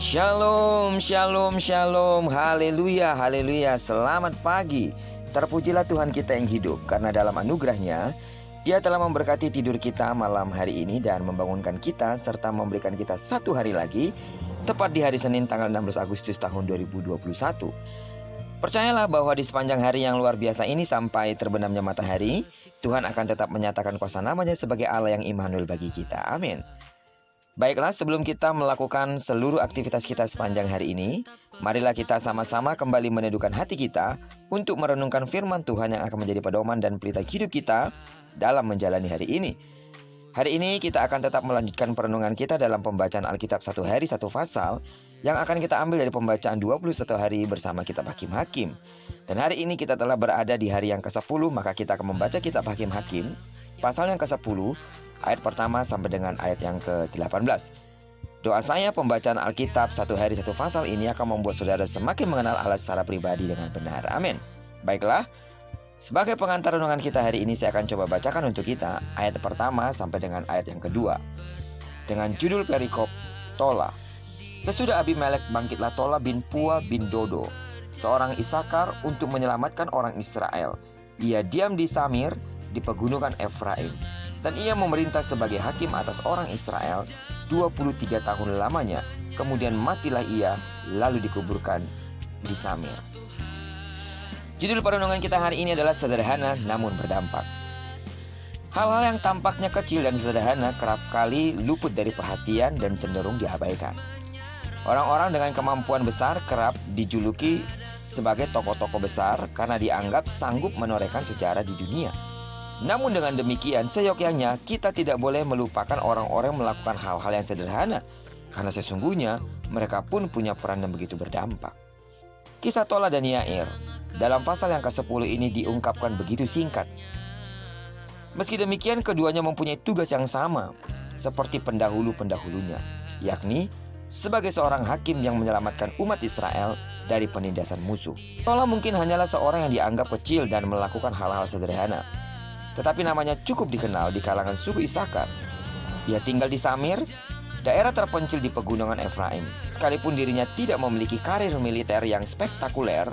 Shalom, shalom, shalom. Haleluya, haleluya. Selamat pagi. Terpujilah Tuhan kita yang hidup, karena dalam anugerah-Nya Dia telah memberkati tidur kita malam hari ini dan membangunkan kita serta memberikan kita satu hari lagi, tepat di hari Senin tanggal 16 Agustus tahun 2021. Percayalah bahwa di sepanjang hari yang luar biasa ini sampai terbenamnya matahari, Tuhan akan tetap menyatakan kuasa nama-Nya sebagai Allah yang Immanuel bagi kita. Amin. Baiklah, sebelum kita melakukan seluruh aktivitas kita sepanjang hari ini, marilah kita sama-sama kembali meneduhkan hati kita untuk merenungkan firman Tuhan yang akan menjadi pedoman dan pelita hidup kita dalam menjalani hari ini. Hari ini kita akan tetap melanjutkan perenungan kita dalam pembacaan Alkitab satu hari satu pasal yang akan kita ambil dari pembacaan 21 hari bersama kitab Hakim-Hakim. Dan hari ini kita telah berada di hari yang ke-10, maka kita akan membaca kitab Hakim-Hakim pasal yang ke-10 ayat pertama sampai dengan ayat yang ke-18. Doa saya pembacaan Alkitab satu hari satu pasal ini akan membuat saudara semakin mengenal Allah secara pribadi dengan benar. Amin. Baiklah, sebagai pengantar renungan kita hari ini saya akan coba bacakan untuk kita ayat pertama sampai dengan ayat yang kedua. Dengan judul perikop Tola. Sesudah Abimelek bangkitlah Tola bin Pua bin Dodo, seorang Isakar, untuk menyelamatkan orang Israel. Ia diam di Samir di pegunungan Efraim. Dan ia memerintah sebagai hakim atas orang Israel 23 tahun lamanya. Kemudian matilah ia, lalu dikuburkan di Samir. Judul perenungan kita hari ini adalah sederhana namun berdampak. Hal-hal yang tampaknya kecil dan sederhana kerap kali luput dari perhatian dan cenderung diabaikan. Orang-orang dengan kemampuan besar kerap dijuluki sebagai tokoh-tokoh besar karena dianggap sanggup menorehkan sejarah di dunia. Namun dengan demikian, seyogyanya kita tidak boleh melupakan orang-orang yang melakukan hal-hal yang sederhana, karena sesungguhnya mereka pun punya peran yang begitu berdampak. Kisah Tola dan Yair dalam pasal yang ke-10 ini diungkapkan begitu singkat. Meski demikian, keduanya mempunyai tugas yang sama seperti pendahulu-pendahulunya, yakni sebagai seorang hakim yang menyelamatkan umat Israel dari penindasan musuh. Tola mungkin hanyalah seorang yang dianggap kecil dan melakukan hal-hal sederhana, tetapi namanya cukup dikenal di kalangan suku Isakar. Ia tinggal di Samir, daerah terpencil di pegunungan Efraim. Sekalipun dirinya tidak memiliki karir militer yang spektakuler,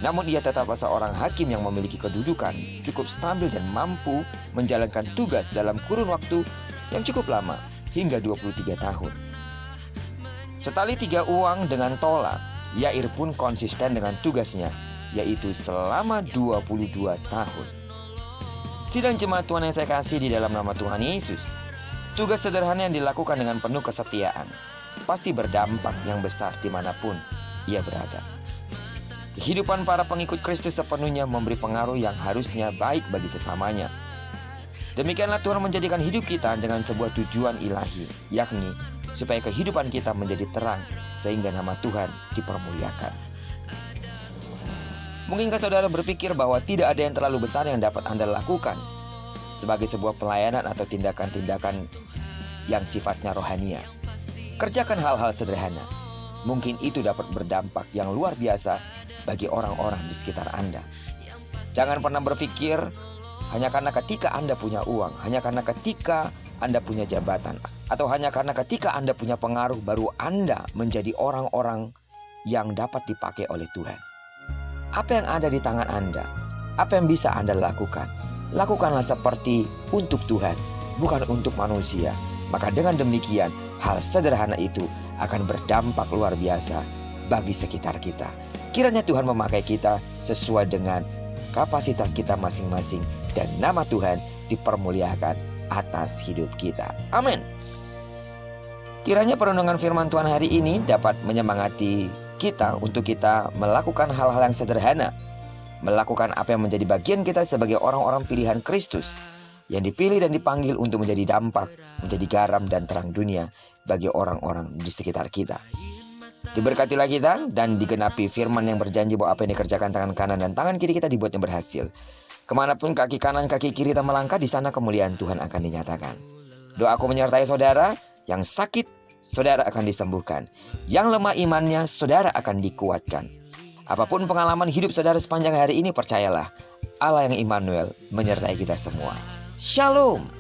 namun ia tetaplah seorang hakim yang memiliki kedudukan cukup stabil dan mampu menjalankan tugas dalam kurun waktu yang cukup lama, hingga 23 tahun. Setali tiga uang dengan Tola, Yair pun konsisten dengan tugasnya, yaitu selama 22 tahun. Sidang jemaat Tuhan yang saya kasih di dalam nama Tuhan Yesus, tugas sederhana yang dilakukan dengan penuh kesetiaan pasti berdampak yang besar dimanapun ia berada. Kehidupan para pengikut Kristus sepenuhnya memberi pengaruh yang harusnya baik bagi sesamanya. Demikianlah Tuhan menjadikan hidup kita dengan sebuah tujuan ilahi, yakni supaya kehidupan kita menjadi terang sehingga nama Tuhan dipermuliakan. Mungkinkah saudara berpikir bahwa tidak ada yang terlalu besar yang dapat Anda lakukan sebagai sebuah pelayanan atau tindakan-tindakan yang sifatnya rohania? Kerjakan hal-hal sederhana. Mungkin itu dapat berdampak yang luar biasa bagi orang-orang di sekitar Anda. Jangan pernah berpikir hanya karena ketika Anda punya uang, hanya karena ketika Anda punya jabatan, atau hanya karena ketika Anda punya pengaruh baru Anda menjadi orang-orang yang dapat dipakai oleh Tuhan. Apa yang ada di tangan Anda? Apa yang bisa Anda lakukan? Lakukanlah seperti untuk Tuhan, bukan untuk manusia. Maka dengan demikian, hal sederhana itu akan berdampak luar biasa bagi sekitar kita. Kiranya Tuhan memakai kita sesuai dengan kapasitas kita masing-masing, dan nama Tuhan dipermuliakan atas hidup kita. Amin. Kiranya perenungan firman Tuhan hari ini dapat menyemangati kita untuk kita melakukan hal-hal yang sederhana, melakukan apa yang menjadi bagian kita sebagai orang-orang pilihan Kristus yang dipilih dan dipanggil untuk menjadi dampak, menjadi garam dan terang dunia bagi orang-orang di sekitar kita. Diberkatilah kita dan digenapi firman yang berjanji bahwa apa yang dikerjakan tangan kanan dan tangan kiri kita dibuatnya berhasil. Kemanapun kaki kanan kaki kiri kita melangkah, di sana kemuliaan Tuhan akan dinyatakan. Doaku menyertai saudara. Yang sakit, saudara akan disembuhkan. Yang lemah imannya, saudara akan dikuatkan. Apapun pengalaman hidup saudara sepanjang hari ini, percayalah, Allah yang Immanuel menyertai kita semua. Shalom.